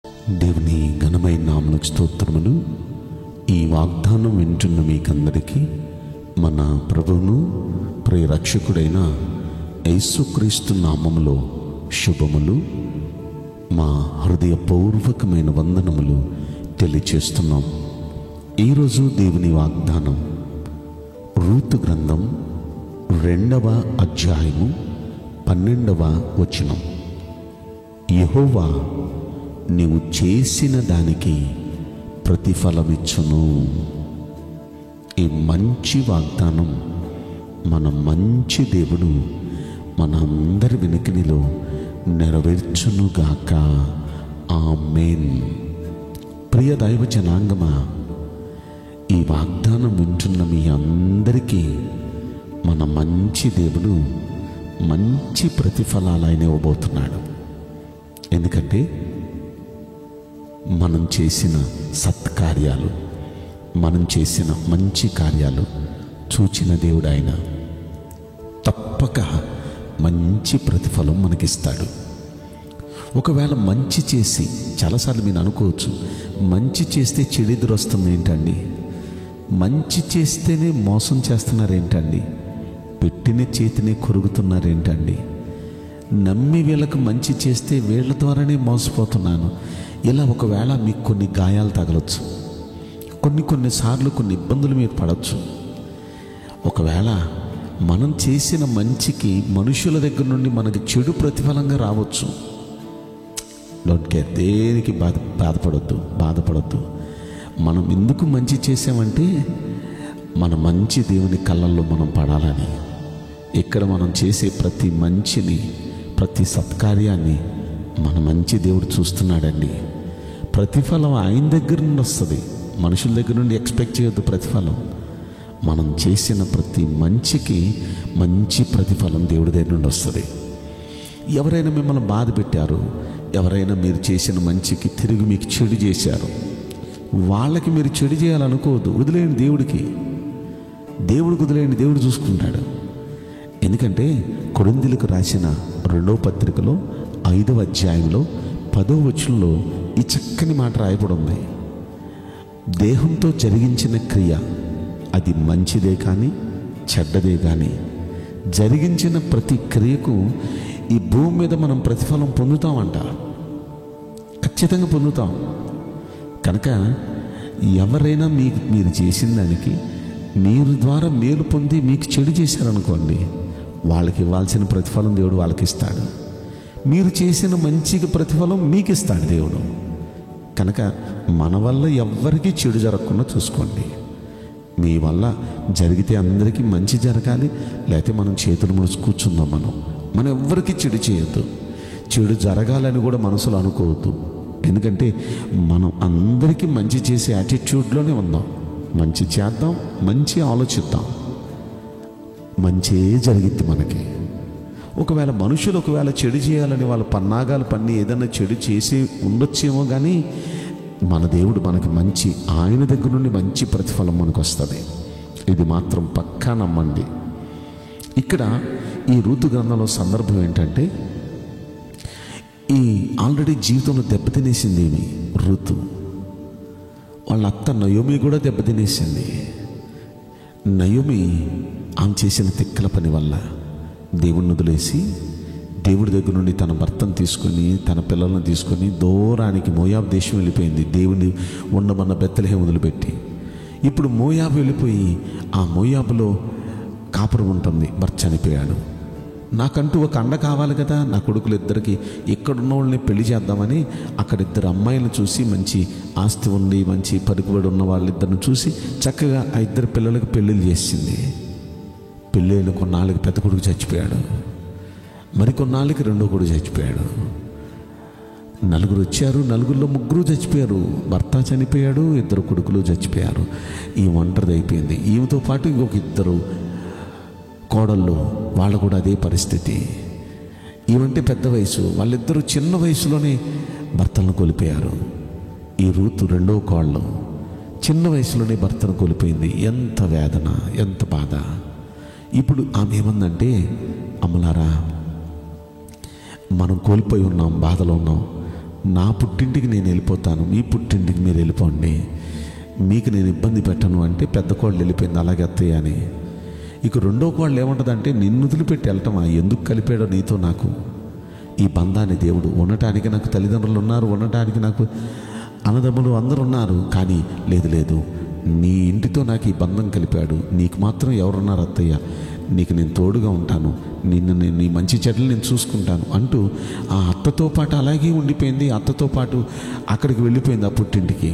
దేవుని ఘనమైన నామమునకు స్తోత్రములు. ఈ వాగ్దానం వింటున్న మీకందరికీ మన ప్రభువును ప్రియరక్షకుడైన యేసుక్రీస్తు నామములో శుభములు, మా హృదయపూర్వకమైన వందనములు తెలియచేస్తున్నాం. ఈరోజు దేవుని వాగ్దానం రూతు గ్రంథం 2వ అధ్యాయము 12వ వచనం. యెహోవా నీవు చేసిన దానికి ప్రతిఫలమిచ్చును. ఈ మంచి వాగ్దానం మన మంచి దేవుడు మన అందరి వెనుకనిలో నెరవేర్చునుగాక. ఆమేన్. ప్రియ దైవ జనాంగమా, ఈ వాగ్దానం వింటున్న మీ అందరికీ మన మంచి దేవుడు మంచి ప్రతిఫలాలు ఆయన ఇవ్వబోతున్నాడు. ఎందుకంటే మనం చేసిన సత్కార్యాలు, మనం చేసిన మంచి కార్యాలు చూచిన దేవుడు ఆయన తప్పక మంచి ప్రతిఫలం మనకిస్తాడు. ఒకవేళ మంచి చేసి, చాలాసార్లు మీరు అనుకోవచ్చు, మంచి చేస్తే చెడు ఎదురొస్తుంది ఏంటండి, మంచి చేస్తేనే మోసం చేస్తున్నారేంటండి, పెట్టిన చేతినే కొరుకుతున్నారేంటండి, నమ్మి వీళ్ళకు మంచి చేస్తే వీళ్ళ ద్వారానే మోసపోతున్నాను. ఇలా ఒకవేళ మీకు కొన్ని గాయాలు తగలొచ్చు, కొన్నిసార్లు కొన్ని ఇబ్బందులు మీరు పడవచ్చు. ఒకవేళ మనం చేసిన మంచికి మనుషుల దగ్గర నుండి మనకి చెడు ప్రతిఫలంగా రావచ్చు. డోంట్ కేర్, దేనికి బాధపడొద్దు. మనం ఎందుకు మంచి చేసామంటే మన మంచి దేవుని కళ్ళల్లో మనం పడాలని. ఇక్కడ మనం చేసే ప్రతి మంచిని, ప్రతి సత్కార్యాన్ని మన మంచి దేవుడు చూస్తున్నాడండి. ప్రతిఫలం ఆయన దగ్గర నుండి వస్తుంది, మనుషుల దగ్గర నుండి ఎక్స్పెక్ట్ చేయొద్దు ప్రతిఫలం. మనం చేసిన ప్రతి మంచికి మంచి ప్రతిఫలం దేవుడి దగ్గర నుండి వస్తుంది. ఎవరైనా మిమ్మల్ని బాధ పెట్టారు, ఎవరైనా మీరు చేసిన మంచికి తిరిగి మీకు చెడు చేశారు, వాళ్ళకి మీరు చెడు చేయాలనుకోవద్దు. వదిలేయండి, దేవుడికి వదిలేయండి, దేవుడు చూసుకుంటాడు. ఎందుకంటే కొరింథీయులకు రాసిన 2వ పత్రికలో 5వ అధ్యాయంలో 10వ వచనంలో ఈ చక్కని మాట రాయబడి ఉంది. దేహంతో జరిగించిన క్రియ అది మంచిదే కానీ చెడ్డదే కానీ, జరిగించిన ప్రతి క్రియకు ఈ భూమి మీద మనం ప్రతిఫలం పొందుతామంట, ఖచ్చితంగా పొందుతాం. కనుక ఎవరైనా మీరు చేసిన దానికి మీరు ద్వారా మేలు పొంది మీకు చెడు చేశారనుకోండి, వాళ్ళకి ఇవ్వాల్సిన ప్రతిఫలం దేవుడు వాళ్ళకి ఇస్తాడు. మీరు చేసిన మంచికి ప్రతిఫలం మీకు ఇస్తాడు దేవుడు. కనుక మన వల్ల ఎవ్వరికీ చెడు జరగకుండా చూసుకోండి. మీ వల్ల జరిగితే అందరికీ మంచి జరగాలి, లేకపోతే మనం చేతులు ముడిచి కూర్చుందాం. మనం ఎవ్వరికీ చెడు చేయొద్దు, చెడు జరగాలని కూడా మనసులో అనుకోవద్దు. ఎందుకంటే మనం అందరికీ మంచి చేసే యాటిట్యూడ్లోనే ఉందాం. మంచి చేద్దాం, మంచి ఆలోచిద్దాం, మంచే జరిగిద్ది మనకి. ఒకవేళ మనుషులు చెడు చేయాలని వాళ్ళ పన్నాగాలు పన్ని ఏదైనా చెడు చేసి ఉండొచ్చేమో, కానీ మన దేవుడు మనకి మంచి, ఆయన దగ్గర నుండి మంచి ప్రతిఫలం మనకు వస్తుంది. ఇది మాత్రం పక్కా నమ్మండి. ఇక్కడ ఈ రూతు గ్రంథంలో సందర్భం ఏంటంటే, ఈ ఆల్రెడీ జీవితంలో దెబ్బతినేసింది రూతు. వాళ్ళ అత్త నయోమి కూడా దెబ్బతినేసింది. నయోమి ఆమె చేసిన తిక్కల పని వల్ల దేవుణ్ణి వదిలేసి, దేవుడి దగ్గర నుండి తన భర్తను తీసుకొని, తన పిల్లలను తీసుకొని దూరానికి మోయాబు దేశం వెళ్ళిపోయింది. దేవుని ఉండమన్న బెత్లెహేము వదిలిపెట్టి ఇప్పుడు మోయాబు వెళ్ళిపోయి ఆ మోయాబులో కాపురం ఉంటుంది. భర్త చనిపోయాడు. నాకంటూ ఒక అండ కావాలి కదా, నా కొడుకులు ఇద్దరికి ఇక్కడున్న వాళ్ళని పెళ్లి చేద్దామని అక్కడ 2 అమ్మాయిలను చూసి, మంచి ఆస్తి ఉండి మంచి పలుకుబడి ఉన్న వాళ్ళిద్దరిని చూసి చక్కగా ఆ 2 పిల్లలకు పెళ్ళిళ్ళు చేసింది. పెళ్ళైన కొన్నాళ్ళకి పెద్ద కొడుకు చచ్చిపోయాడు, మరి కొన్నాళ్ళకి 2వ కొడుకు చచ్చిపోయాడు. 4 వచ్చారు, 4లో 3 చచ్చిపోయారు. భర్త చనిపోయాడు, 2 కొడుకులు చచ్చిపోయారు. ఈ ఒంటరిది అయిపోయింది. ఈమెతో పాటు ఇంకొక 2 కోడళ్ళు, వాళ్ళు కూడా అదే పరిస్థితి. ఈమంటే పెద్ద వయసు, వాళ్ళిద్దరూ చిన్న వయసులోనే భర్తలను కోల్పోయారు. ఈ రూతు 2వ కోడలు చిన్న వయసులోనే భర్తను కోల్పోయింది. ఎంత వేదన, ఎంత బాధ. ఇప్పుడు ఆమె ఏమందంటే, అమ్మలారా, మనం కోల్పోయి ఉన్నాం, బాధలో ఉన్నాం, నా పుట్టింటికి నేను వెళ్ళిపోతాను, మీ పుట్టింటికి మీరు వెళ్ళిపోండి, మీకు నేను ఇబ్బంది పెట్టను అంటే పెద్ద కోళ్ళు వెళ్ళిపోయింది అలాగే అత్తయ్య అని. ఇక రెండో కోళ్ళు ఏమంటుందంటే, నిన్ను వదిలిపెట్టి వెళ్ళటమా, ఎందుకు కలిపాడో నీతో నాకు ఈ బంధాన్ని దేవుడు. ఉండటానికి నాకు తల్లిదండ్రులు ఉన్నారు, ఉండటానికి నాకు అన్నదమ్ములు అందరూ ఉన్నారు, కానీ లేదు నీ ఇంటితో నాకు ఈ బంధం కలిపాడు, నీకు మాత్రం ఎవరున్నారు అత్తయ్య, నీకు నేను తోడుగా ఉంటాను, నీ మంచి చెడ్డలు నేను చూసుకుంటాను అంటూ ఆ అత్తతో పాటు అలాగే ఉండిపోయింది. అత్తతో పాటు అక్కడికి వెళ్ళిపోయింది ఆ పుట్టింటికి.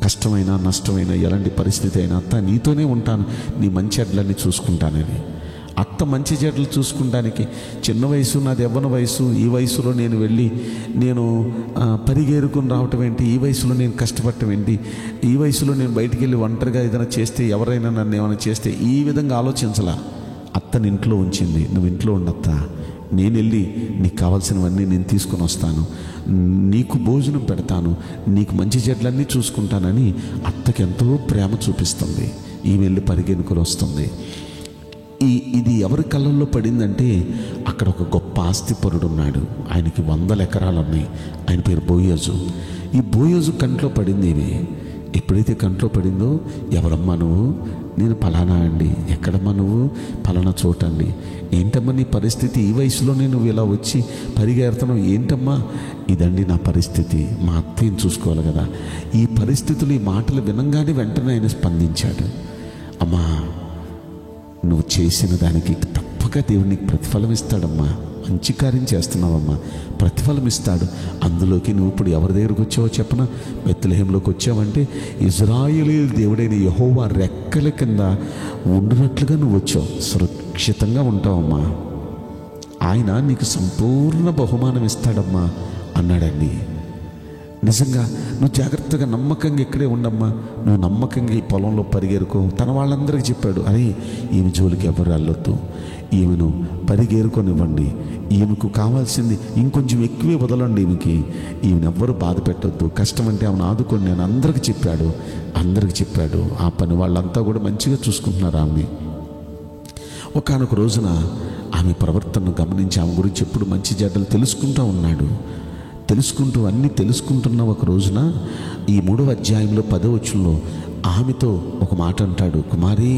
కష్టమైన నష్టమైన ఎలాంటి పరిస్థితి అయినా అత్త నీతోనే ఉంటాను, నీ మంచి చెడ్డలన్నీ చూసుకుంటానని. అత్త మంచి చెడ్డలు చూసుకుంటానికి చిన్న వయసు, నాది యవ్వన వయసు, ఈ వయసులో నేను వెళ్ళి నేను పరిగేరుకుని రావటం ఏంటి, ఈ వయసులో నేను కష్టపడటం ఏంటి, ఈ వయసులో నేను బయటికి వెళ్ళి ఒంటరిగా ఏదైనా చేస్తే ఎవరైనా నన్ను ఏమైనా చేస్తే, ఈ విధంగా ఆలోచించలా. అత్తని ఇంట్లో ఉంచింది. నువ్వు ఇంట్లో ఉండత్తా, నేను వెళ్ళి నీకు కావాల్సినవన్నీ నేను తీసుకొని వస్తాను, నీకు భోజనం పెడతాను, నీకు మంచి చెడ్లన్నీ చూసుకుంటానని అత్తకి ఎంతో ప్రేమ చూపిస్తుంది. ఈమె వెళ్ళి పరిగెనుకొని వస్తుంది. ఇది ఎవరి కళ్ళల్లో పడిందంటే, అక్కడ ఒక గొప్ప ఆస్తిపరుడు ఉన్నాడు, ఆయనకి 100 ఎకరాలు ఉన్నాయి, ఆయన పేరు బోయోజు. ఈ బోయోజు కంట్లో పడింది ఇవి. ఎప్పుడైతే కంట్లో పడిందో, ఎవరమ్మా నువ్వు? నేను పలానా అండి. ఎక్కడమ్మా నువ్వు? పలానా చోటండి. ఏంటమ్మా నీ పరిస్థితి, ఈ వయసులోనే నువ్వు ఇలా వచ్చి పరిగెడుతున్నావు ఏంటమ్మా? ఇదండి నా పరిస్థితి, మా అత్తయ్యని చూసుకోవాలి కదా. ఈ పరిస్థితులు, ఈ మాటలు వినంగానే వెంటనే ఆయన స్పందించాడు. అమ్మా, నువ్వు చేసిన దానికి తప్పక దేవుడు నీకు ప్రతిఫలం ఇస్తాడమ్మా, మంచి కార్యం చేస్తున్నావమ్మా, ప్రతిఫలం ఇస్తాడు. అందులోకి నువ్వు ఇప్పుడు ఎవరి దగ్గరకు వచ్చావో చెప్పనా? బెత్లెహేంలోకి వచ్చావంటే ఇజ్రాయేలీయుల దేవుడైన యెహోవా రెక్కల కింద ఉండినట్లుగా నువ్వు వచ్చావు, సురక్షితంగా ఉంటావమ్మా, ఆయన నీకు సంపూర్ణ బహుమానం ఇస్తాడమ్మా అన్నాడండి. నిజంగా నువ్వు జాగ్రత్తగా నమ్మకంగా ఇక్కడే ఉండమ్మా, నువ్వు నమ్మకంగా ఈ పొలంలో పరిగెరుకో. తన వాళ్ళందరికీ చెప్పాడు, అరే ఈమె జోలికి ఎవరు వెళ్ళొద్దు, ఈమెను పరిగెరుకొనివ్వండి, ఈమెకు కావాల్సింది ఇంకొంచెం ఎక్కువే వదలండి, ఈమెను ఎవ్వరు బాధ పెట్టొద్దు, కష్టం అంటే ఆమెను ఆదుకోండి అని అందరికీ చెప్పాడు. ఆ పని వాళ్ళంతా కూడా మంచిగా చూసుకుంటున్నారు ఆమె. ఒకానొక రోజున ఆమె ప్రవర్తనను గమనించి ఆమె గురించి ఎప్పుడు మంచి చెడ్డలు తెలుసుకుంటూ ఉన్నాడు. అన్నీ తెలుసుకుంటున్న ఒక రోజున ఈ 3వ అధ్యాయంలో 10వ వచనంలో ఆమెతో ఒక మాట అంటాడు, కుమారి,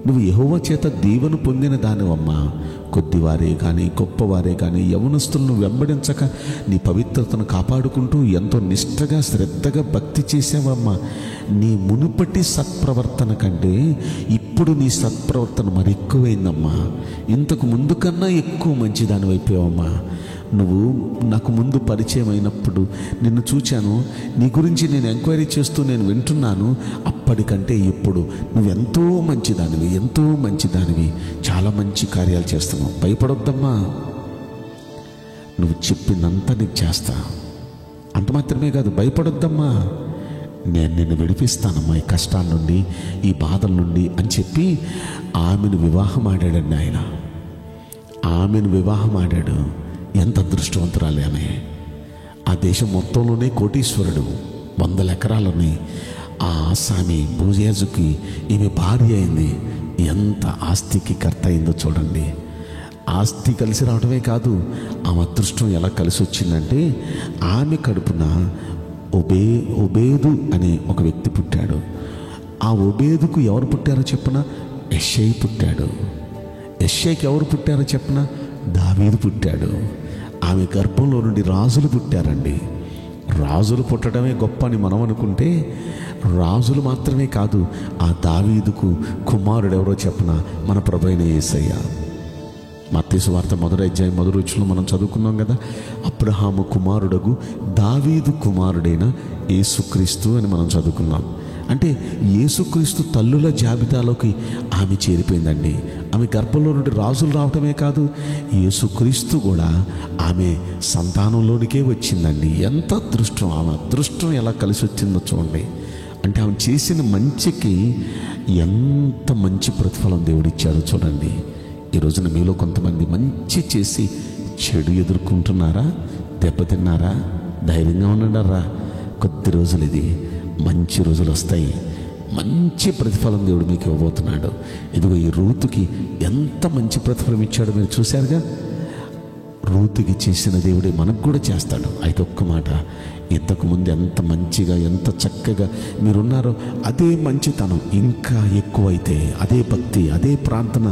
నువ్వు యెహోవా చేత దీవెన పొందిన దానివమ్మా, కొద్దివారే కానీ గొప్పవారే కానీ యవనస్తులను వెంబడించక నీ పవిత్రతను కాపాడుకుంటూ ఎంతో నిష్ఠగా శ్రద్ధగా భక్తి చేసావమ్మా. నీ మునుపటి సత్ప్రవర్తన కంటే ఇప్పుడు నీ సత్ప్రవర్తన మరి ఎక్కువైందమ్మా, ఇంతకు ముందు కన్నా ఎక్కువ మంచిదాని అయిపోయావమ్మా. నువ్వు నాకు ముందు పరిచయం అయినప్పుడు నిన్ను చూచాను, నీ గురించి నేను ఎంక్వైరీ చేస్తూ నేను వింటున్నాను, అప్పటికంటే ఇప్పుడు నువ్వు ఎంతో మంచిదానివి, చాలా మంచి కార్యాలు చేస్తున్నావు, భయపడొద్దమ్మా, నువ్వు చెప్పిందంతా నీకు చేస్తా, అంత మాత్రమే కాదు, భయపడొద్దమ్మా, నేను నిన్ను విడిపిస్తానమ్మా ఈ కష్టాల నుండి, ఈ బాధల నుండి అని చెప్పి ఆమెను వివాహం ఆడాడండి ఆయన. ఆమెను వివాహం ఆడాడు. ఎంత అదృష్టవంతురాలి ఆమె. ఆ దేశం మొత్తంలోనే కోటీశ్వరుడు, 100 ఎకరాలని ఆ ఆసామి బోయోజుకి ఈమె భార్య అయింది. ఎంత ఆస్తికి కర్త అయిందో చూడండి. ఆస్తి కలిసి రావడమే కాదు, ఆమె అదృష్టం ఎలా కలిసి వచ్చిందంటే, ఆమె కడుపున ఒబేదు అనే ఒక వ్యక్తి పుట్టాడు. ఆ ఒబేదుకు ఎవరు పుట్టారో చెప్పన? యెషై పుట్టాడు. యెషైకి ఎవరు పుట్టారో చెప్పన? దావీదు పుట్టాడు. ఆమె గర్భంలో నుండి రాజులు పుట్టారండి. రాజులు పుట్టడమే గొప్ప అని మనం అనుకుంటే, రాజులు మాత్రమే కాదు, ఆ దావీదుకు కుమారుడు ఎవరో చెప్పన? మన ప్రభువైన యేసయ్య. మత్తయి సువార్త 1వ అధ్యాయం 1వ వచనంలో మనం చదువుకున్నాం కదా, అబ్రహాము కుమారుడగు దావీదు కుమారుడైన యేసుక్రీస్తు అని మనం చదువుకున్నాం. అంటే యేసుక్రీస్తు తల్లుల జాబితాలోకి ఆమె చేరిపోయిందండి. ఆమె గర్భంలో నుండి రాజులు రావటమే కాదు, యేసుక్రీస్తు కూడా ఆమె సంతానంలోనికే వచ్చిందండి. ఎంత అదృష్టం! ఆమె అదృష్టం ఎలా కలిసి వచ్చిందో చూడండి. అంటే ఆమె చేసిన మంచికి ఎంత మంచి ప్రతిఫలం దేవుడిచ్చాడో చూడండి. ఈ రోజున మీలో కొంతమంది మంచి చేసి చెడు ఎదుర్కొంటున్నారా? దెబ్బతిన్నారా? ధైర్యంగా ఉండడారా? కొద్ది రోజులు, ఇది మంచి రోజులు వస్తాయి. మంచి ప్రతిఫలం దేవుడు మీకు ఇవ్వబోతున్నాడు. ఇదిగో ఈ రూతుకి ఎంత మంచి ప్రతిఫలం ఇచ్చాడో మీరు చూశారుగా. రూతుకి చేసిన దేవుడే మనకు కూడా చేస్తాడు. అయితే ఒక్క మాట, ఇంతకుముందు ఎంత మంచిగా ఎంత చక్కగా మీరున్నారో అదే మంచితనం ఇంకా ఎక్కువైతే, అదే భక్తి, అదే ప్రార్థన,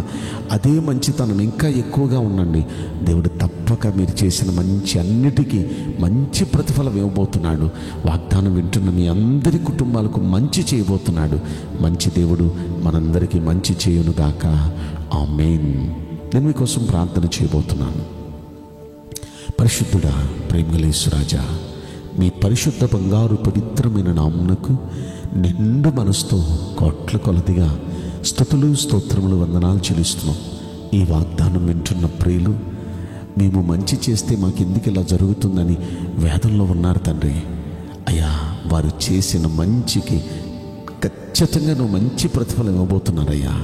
అదే మంచితనం ఇంకా ఎక్కువగా ఉండండి. దేవుడు తప్పక మీరు చేసిన మంచి అన్నిటికీ మంచి ప్రతిఫలం ఇవ్వబోతున్నాడు. వాగ్దానం వింటున్న మీ అందరి కుటుంబాలకు మంచి చేయబోతున్నాడు. మంచి దేవుడు మనందరికీ మంచి చేయునుగాక. ఆమేన్. నేను మీకోసం ప్రార్థన చేయబోతున్నాను. పరిశుద్ధుడా, ప్రేమగల యేసురాజా, మీ పరిశుద్ధ బంగారు పవిత్రమైన నామమునకు నిండు మనసుతో కోట్ల కొలదిగా స్తుతులు స్తోత్రములు వందనాలు చెల్లిస్తున్నాం. ఈ వాగ్దానం వింటున్న ప్రియులు, మేము మంచి చేస్తే మాకెందుకు ఇలా జరుగుతుందని వేదనలో ఉన్నారు తండ్రి. అయ్యా, వారు చేసిన మంచికి ఖచ్చితంగా నువ్వు మంచి ప్రతిఫలం ఇవ్వబోతున్నారయ్యా.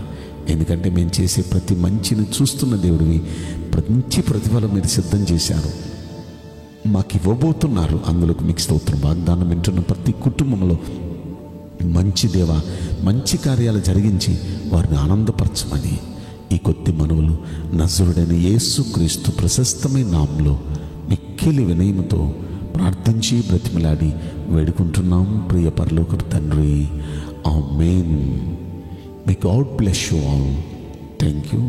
ఎందుకంటే మేము చేసే ప్రతి మంచిని చూస్తున్న దేవుడివి, మంచి ప్రతిఫలం మీరు సిద్ధం చేశారు, మాకు ఇవ్వబోతున్నారు. అందులోకి మీకు స్తోత్రం. వాగ్దానం వింటున్న ప్రతి కుటుంబంలో మంచి దేవ, మంచి కార్యాలు జరిగించి వారిని ఆనందపరచమని ఈ కొద్ది మనవులు నజరుడైన యేసుక్రీస్తు ప్రశస్తమైన నామంలో మిక్కిలి వినయముతో ప్రార్థించి బ్రతిమలాడి వేడుకుంటున్నాం ప్రియ పరలోకపు తండ్రి. ఆమేన్. May God bless you all. Thank you.